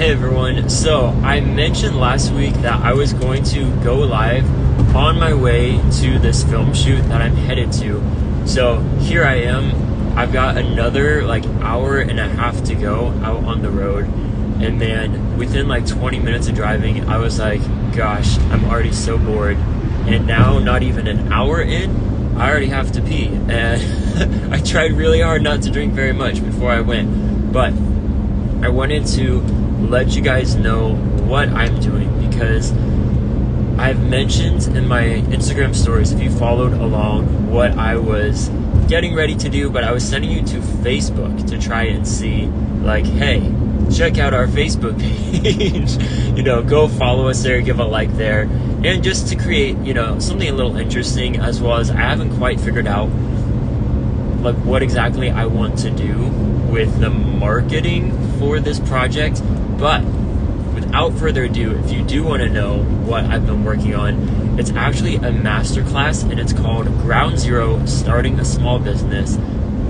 Hey everyone, so I mentioned last week that I was going to go live on my way to this film shoot that I'm headed to. So here I am. I've got another hour and a half to go out on the road, and man, within 20 minutes of driving I was like, gosh, I'm already so bored. And now, not even an hour in, I already have to pee, and I tried really hard not to drink very much before I went, but I wanted to let you guys know what I'm doing, because I've mentioned in my Instagram stories, if you followed along, what I was getting ready to do, but I was sending you to Facebook to try and see, hey, check out our Facebook page, go follow us there, give a like there, and just to create, something a little interesting, as well as I haven't quite figured out what exactly I want to do with the marketing for this project. But without further ado, if you do want to know what I've been working on, it's actually a masterclass, and it's called Ground Zero, Starting a Small Business.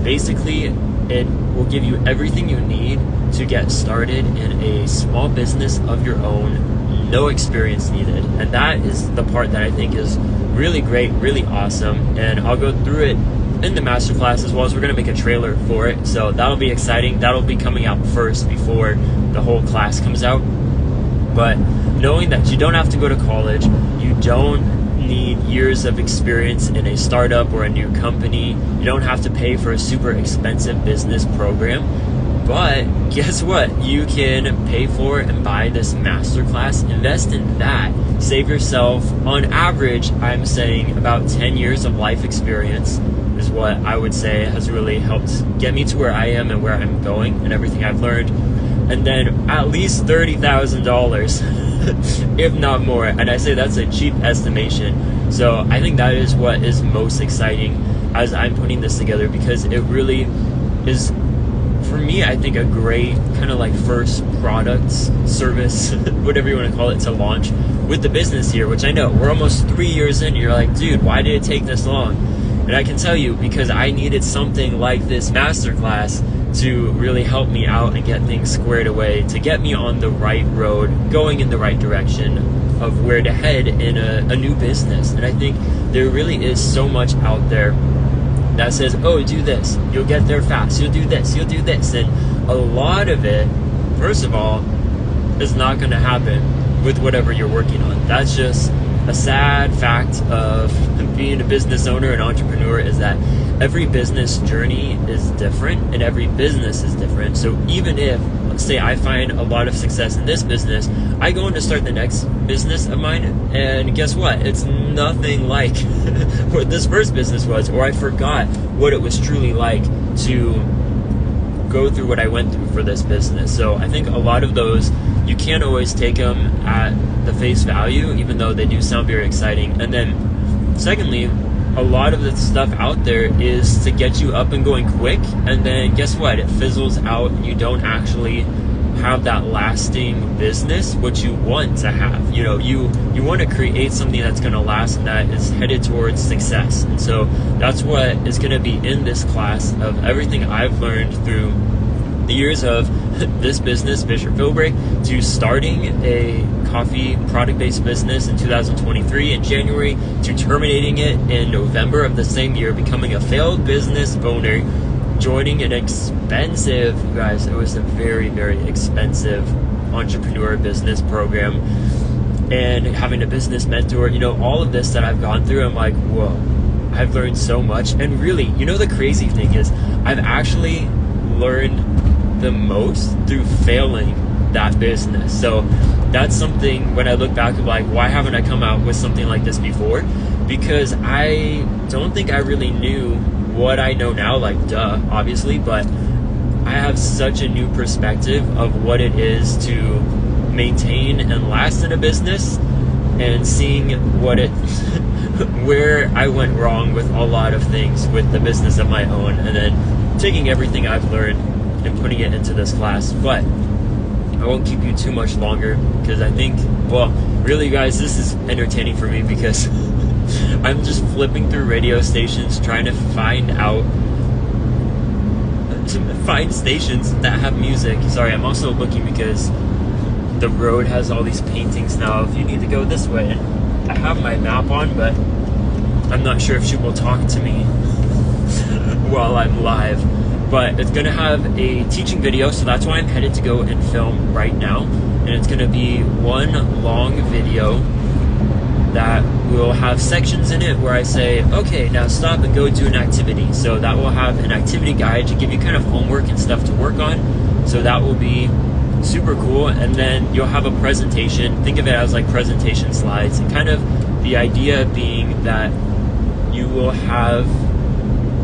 Basically, it will give you everything you need to get started in a small business of your own, no experience needed. And that is the part that I think is really great, really awesome, and I'll go through it in the masterclass, as well as we're going to make a trailer for it, so that'll be exciting. That'll be coming out first before the whole class comes out. But knowing that you don't have to go to college, you don't need years of experience in a startup or a new company, you don't have to pay for a super expensive business program, but guess what? You can pay for and buy this masterclass, invest in that, save yourself, on average, I'm saying about 10 years of life experience is what I would say has really helped get me to where I am and where I'm going and everything I've learned. And then at least $30,000, if not more. And I say that's a cheap estimation. So I think that is what is most exciting as I'm putting this together, because it really is, for me, I think a great kind of first product, service, whatever you want to call it, to launch with the business here, which I know we're almost 3 years in. You're like, dude, why did it take this long? And I can tell you, because I needed something like this masterclass to really help me out and get things squared away, to get me on the right road, going in the right direction of where to head in a new business. And I think there really is so much out there that says, oh, do this, you'll get there fast, you'll do this, you'll do this. And a lot of it, first of all, is not going to happen with whatever you're working on. That's just a sad fact of being a business owner and entrepreneur, is that every business journey is different and every business is different. So even if, let's say, I find a lot of success in this business, I go in to start the next business of mine, and guess what? It's nothing like what this first business was, or I forgot what it was truly like to go through what I went through for this business. So I think a lot of those, you can't always take them at the face value, even though they do sound very exciting. And then secondly, a lot of the stuff out there is to get you up and going quick, and then guess what? It fizzles out and you don't actually have that lasting business, what you want to have. You want to create something that's going to last and that is headed towards success. And so that's what is going to be in this class, of everything I've learned through the years of this business, Fisher Philbrick, to starting a coffee product-based business in 2023 in January, to terminating it in November of the same year, becoming a failed business owner, joining an expensive, you guys, it was a very, very expensive entrepreneur business program, and having a business mentor, all of this that I've gone through, I'm like, whoa, I've learned so much. And really, the crazy thing is, I've actually learned the most through failing that business. So that's something, when I look back, of why haven't I come out with something like this before? Because I don't think I really knew what I know now, duh, obviously, but I have such a new perspective of what it is to maintain and last in a business, and seeing where I went wrong with a lot of things with the business of my own, and then taking everything I've learned and putting it into this class. But I won't keep you too much longer, because I think, well, really, guys, this is entertaining for me, because I'm just flipping through radio stations trying to find stations that have music. Sorry, I'm also looking because the road has all these paintings now. If you need to go this way, I have my map on, but I'm not sure if she will talk to me while I'm live. But it's going to have a teaching video, so that's why I'm headed to go and film right now. And it's going to be one long video that will have sections in it where I say, okay, now stop and go do an activity. So that will have an activity guide to give you kind of homework and stuff to work on. So that will be super cool. And then you'll have a presentation. Think of it as like presentation slides, and kind of the idea being that you will have,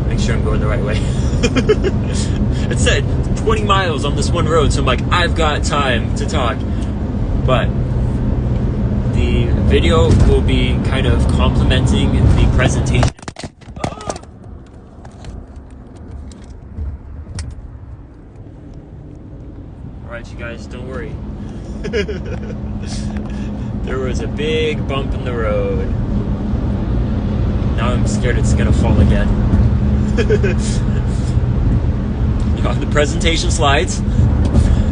make sure I'm going the right way. It said 20 miles on this one road, so I'm like, I've got time to talk. But the video will be kind of complementing the presentation. Alright, you guys, don't worry. There was a big bump in the road. Now I'm scared it's gonna fall again. You have the presentation slides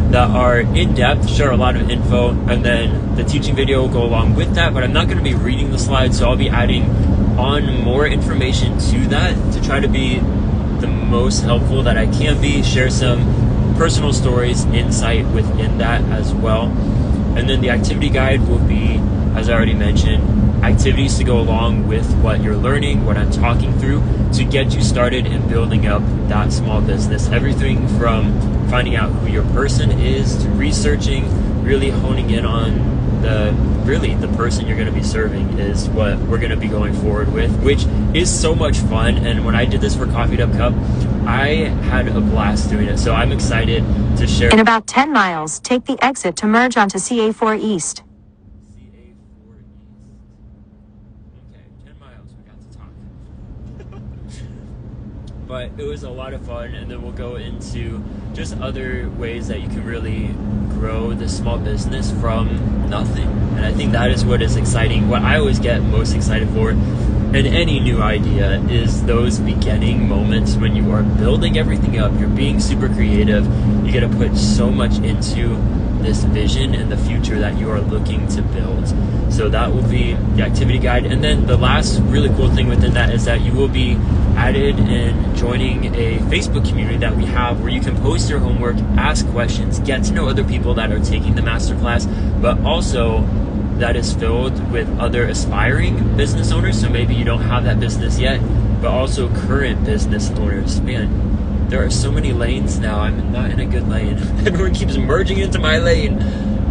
that are in-depth, share a lot of info, and then the teaching video will go along with that, but I'm not going to be reading the slides, so I'll be adding on more information to that to try to be the most helpful that I can be, share some personal stories, insight within that as well. And then the activity guide will be, as I already mentioned, activities to go along with what you're learning, what I'm talking through, to get you started in building up that small business. Everything from finding out who your person is to researching, really honing in on the person you're going to be serving is what we're going to be going forward with, which is so much fun. And when I did this for Coffee Up Cup, I had a blast doing it. So I'm excited to share. In about 10 miles, take the exit to merge onto CA4 East. But it was a lot of fun, and then we'll go into just other ways that you can really grow this small business from nothing. And I think that is what is exciting. What I always get most excited for in any new idea is those beginning moments when you are building everything up, you're being super creative, you get to put so much into this vision and the future that you are looking to build. So that will be the activity guide. And then the last really cool thing within that is that you will be added in joining a Facebook community that we have where you can post your homework, ask questions, get to know other people that are taking the masterclass, but also that is filled with other aspiring business owners. So maybe you don't have that business yet, but also current business owners. Man, there are so many lanes now. I'm not in a good lane. Everyone keeps merging into my lane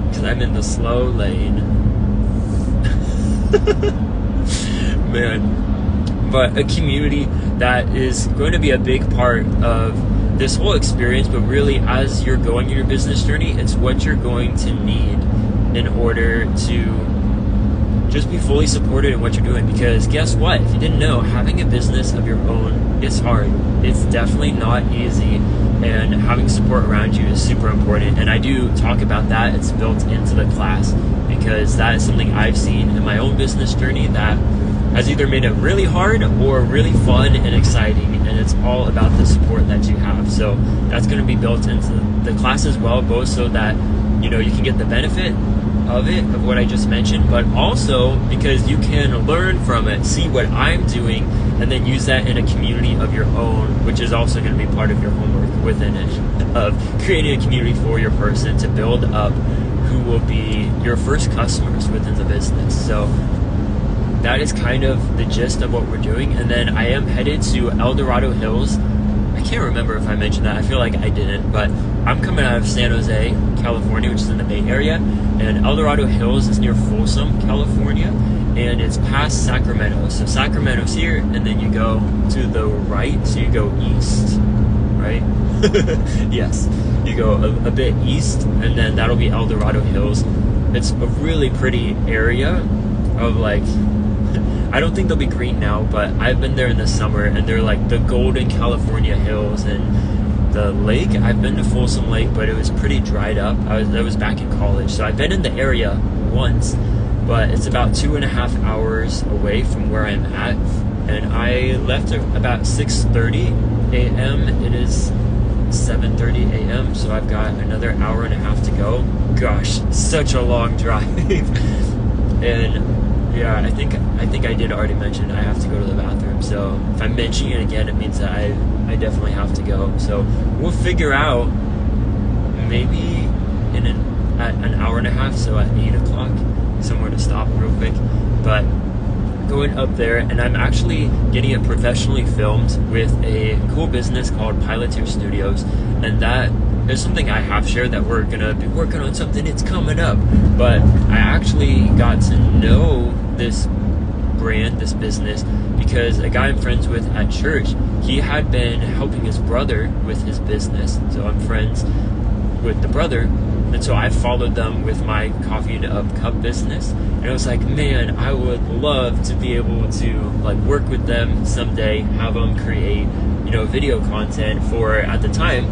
because I'm in the slow lane. Man. But a community that is going to be a big part of this whole experience, but really as you're going your business journey, it's what you're going to need in order to just be fully supported in what you're doing. Because guess what? If you didn't know, having a business of your own is hard. It's definitely not easy, and having support around you is super important. And I do talk about that. It's built into the class because that is something I've seen in my own business journey that has either made it really hard or really fun and exciting, and it's all about the support that you have. So that's going to be built into the class as well, both so that you can get the benefit of it, of what I just mentioned, but also because you can learn from it, see what I'm doing, and then use that in a community of your own, which is also going to be part of your homework within it, of creating a community for your person to build up who will be your first customers within the business. So that is kind of the gist of what we're doing. And then I am headed to Dorado Hills. I can't remember if I mentioned that. I feel like I didn't, but I'm coming out of San Jose, California, which is in the Bay Area, and Dorado Hills is near Folsom, California, and it's past Sacramento. So Sacramento's here, and then you go to the right, so you go east, right? Yes, you go a bit east, and then that'll be Dorado Hills. It's a really pretty area of like, I don't think they'll be green now, but I've been there in the summer, and they're like the golden California hills. And the lake, I've been to Folsom Lake, but it was pretty dried up. I was back in college, so I've been in the area once, but it's about 2.5 hours away from where I'm at. And I left at about 6:30 a.m. It is 7:30 a.m. So I've got another hour and a half to go. Gosh, such a long drive. And yeah, I think I did already mention I have to go to the bathroom. So if I'm mentioning it again, it means that I definitely have to go. So we'll figure out maybe in an hour and a half, so at 8 o'clock, somewhere to stop real quick. But going up there, and I'm actually getting it professionally filmed with a cool business called Pilotier Studios, and that is something I have shared that we're gonna be working on something. It's coming up. But I actually got to know this brand, this business, because a guy I'm friends with at church, he had been helping his brother with his business. So I'm friends with the brother, and so I followed them with my coffee and up cup business, and I was like, man, I would love to be able to like work with them someday, have them create, you know, video content for, at the time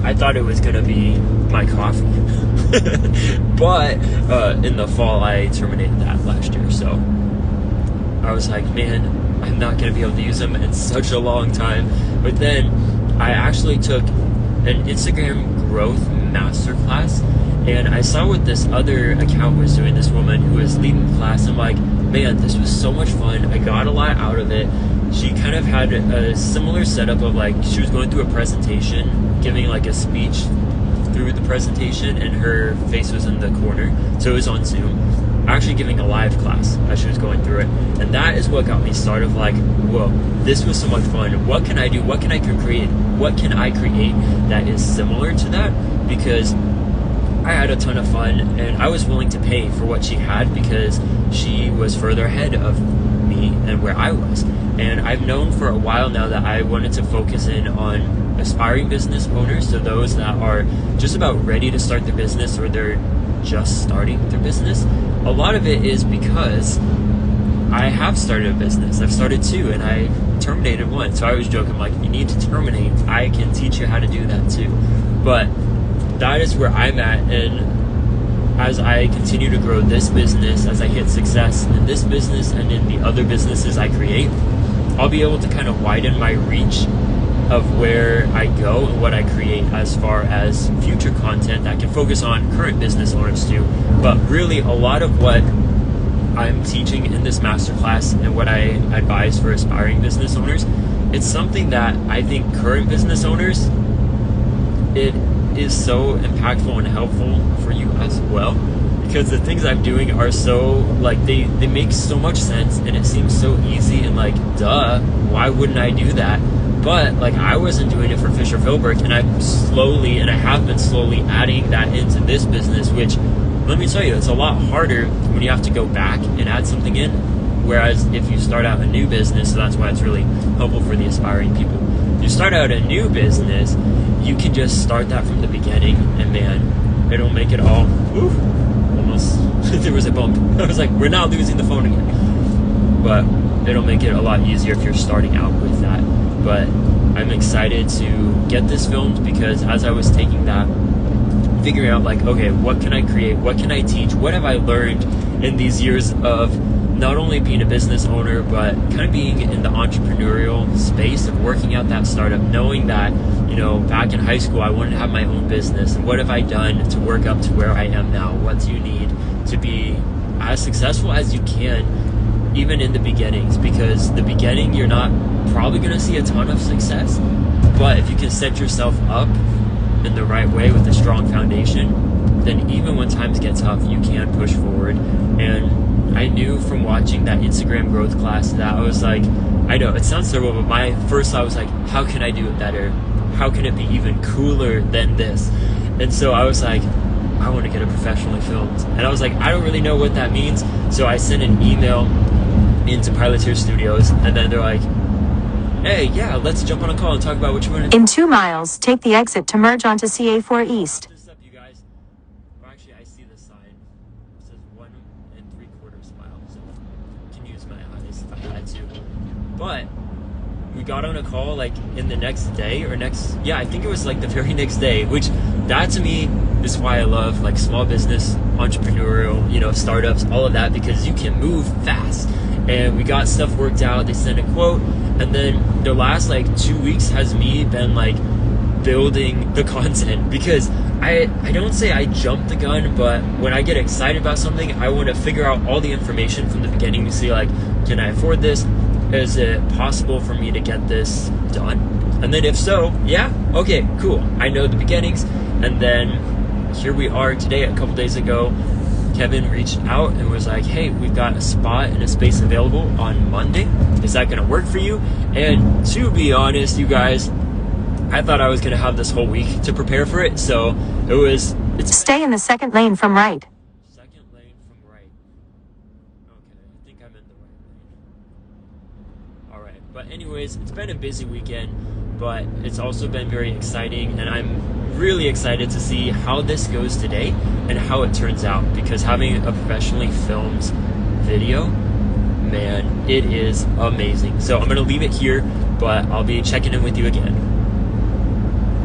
I thought it was gonna be my coffee. But in the fall I terminated that last year, so I was like, man, I'm not gonna be able to use them in such a long time. But then I actually took an Instagram growth masterclass, and I saw what this other account was doing, this woman who was leading the class. I'm like, man, this was so much fun. I got a lot out of it. She kind of had a similar setup of like, she was going through a presentation, giving like a speech through the presentation, and her face was in the corner, so it was on Zoom, actually giving a live class as she was going through it. And that is what got me started, like, whoa, this was so much fun. What can I do? What can I create? What can I create that is similar to that? Because I had a ton of fun, and I was willing to pay for what she had because she was further ahead of me and where I was. And I've known for a while now that I wanted to focus in on aspiring business owners, so those that are just about ready to start their business, or they're just starting their business. A lot of it is because I have started a business. I've started two, and I terminated one. So I was joking, like, you need to terminate. I can teach you how to do that too. But that is where I'm at, and as I continue to grow this business, as I hit success in this business and in the other businesses I create, I'll be able to kind of widen my reach of where I go and what I create as far as future content that can focus on current business owners too. But really, a lot of what I'm teaching in this masterclass and what I advise for aspiring business owners, it's something that I think current business owners, it is so impactful and helpful for you as well, because the things I'm doing are so, like, they make so much sense, and it seems so easy, and like, duh, why wouldn't I do that? But like, I wasn't doing it for Fisher Philbrick, and I'm slowly, and I have been slowly adding that into this business, which, let me tell you, it's a lot harder when you have to go back and add something in. Whereas if you start out a new business, so that's why it's really helpful for the aspiring people. If you start out a new business, you can just start that from the beginning, and man, it'll make it all, whew, almost, there was a bump. I was like, we're not losing the phone again. But it'll make it a lot easier if you're starting out with that. But I'm excited to get this filmed, because as I was taking that, figuring out like, okay, what can I create? What can I teach? What have I learned in these years of not only being a business owner, but kind of being in the entrepreneurial space of working out that startup, knowing that, you know, back in high school, I wanted to have my own business. And what have I done to work up to where I am now? What do you need to be as successful as you can, even in the beginnings? Because the beginning, you're not probably going to see a ton of success, but if you can set yourself up in the right way with a strong foundation, then even when times get tough, you can push forward. And I knew from watching that Instagram growth class that I was like, I know it sounds terrible, but my first thought was like, how can I do it better? How can it be even cooler than this? And so I was like, I want to get it professionally filmed. And I was like, I don't really know what that means. So I sent an email into Pilotier Studios, and then they're like, hey, yeah, let's jump on a call and talk about what you want to do. In 2 miles, take the exit to merge onto CA4 East. What's up, you guys? Well, actually, I see the sign. It says 1 3/4 mile, so I can use my eyes if I had to. But we got on a call like in the next day, or I think it was like the very next day, which that to me is why I love like small business, entrepreneurial, you know, startups, all of that, because you can move fast. And we got stuff worked out. They sent a quote, and then the last like 2 weeks has me been like building the content, because I don't say I jump the gun, but when I get excited about something, I want to figure out all the information from the beginning to see, like, can I afford this? Is it possible for me to get this done? And then if so, yeah, okay, cool. I know the beginnings. And then here we are today. A couple days ago, Kevin reached out and was like, hey, we've got a spot and a space available on Monday. Is that going to work for you? And to be honest, you guys, I thought I was going to have this whole week to prepare for it. So Stay in the second lane from right. Second lane from right. Okay, I think I'm in the right lane. All right. But anyways, it's been a busy weekend, but it's also been very exciting. And I'm really excited to see how this goes today and how it turns out, because having a professionally filmed video, man, it is amazing. So I'm going to leave it here, but I'll be checking in with you again.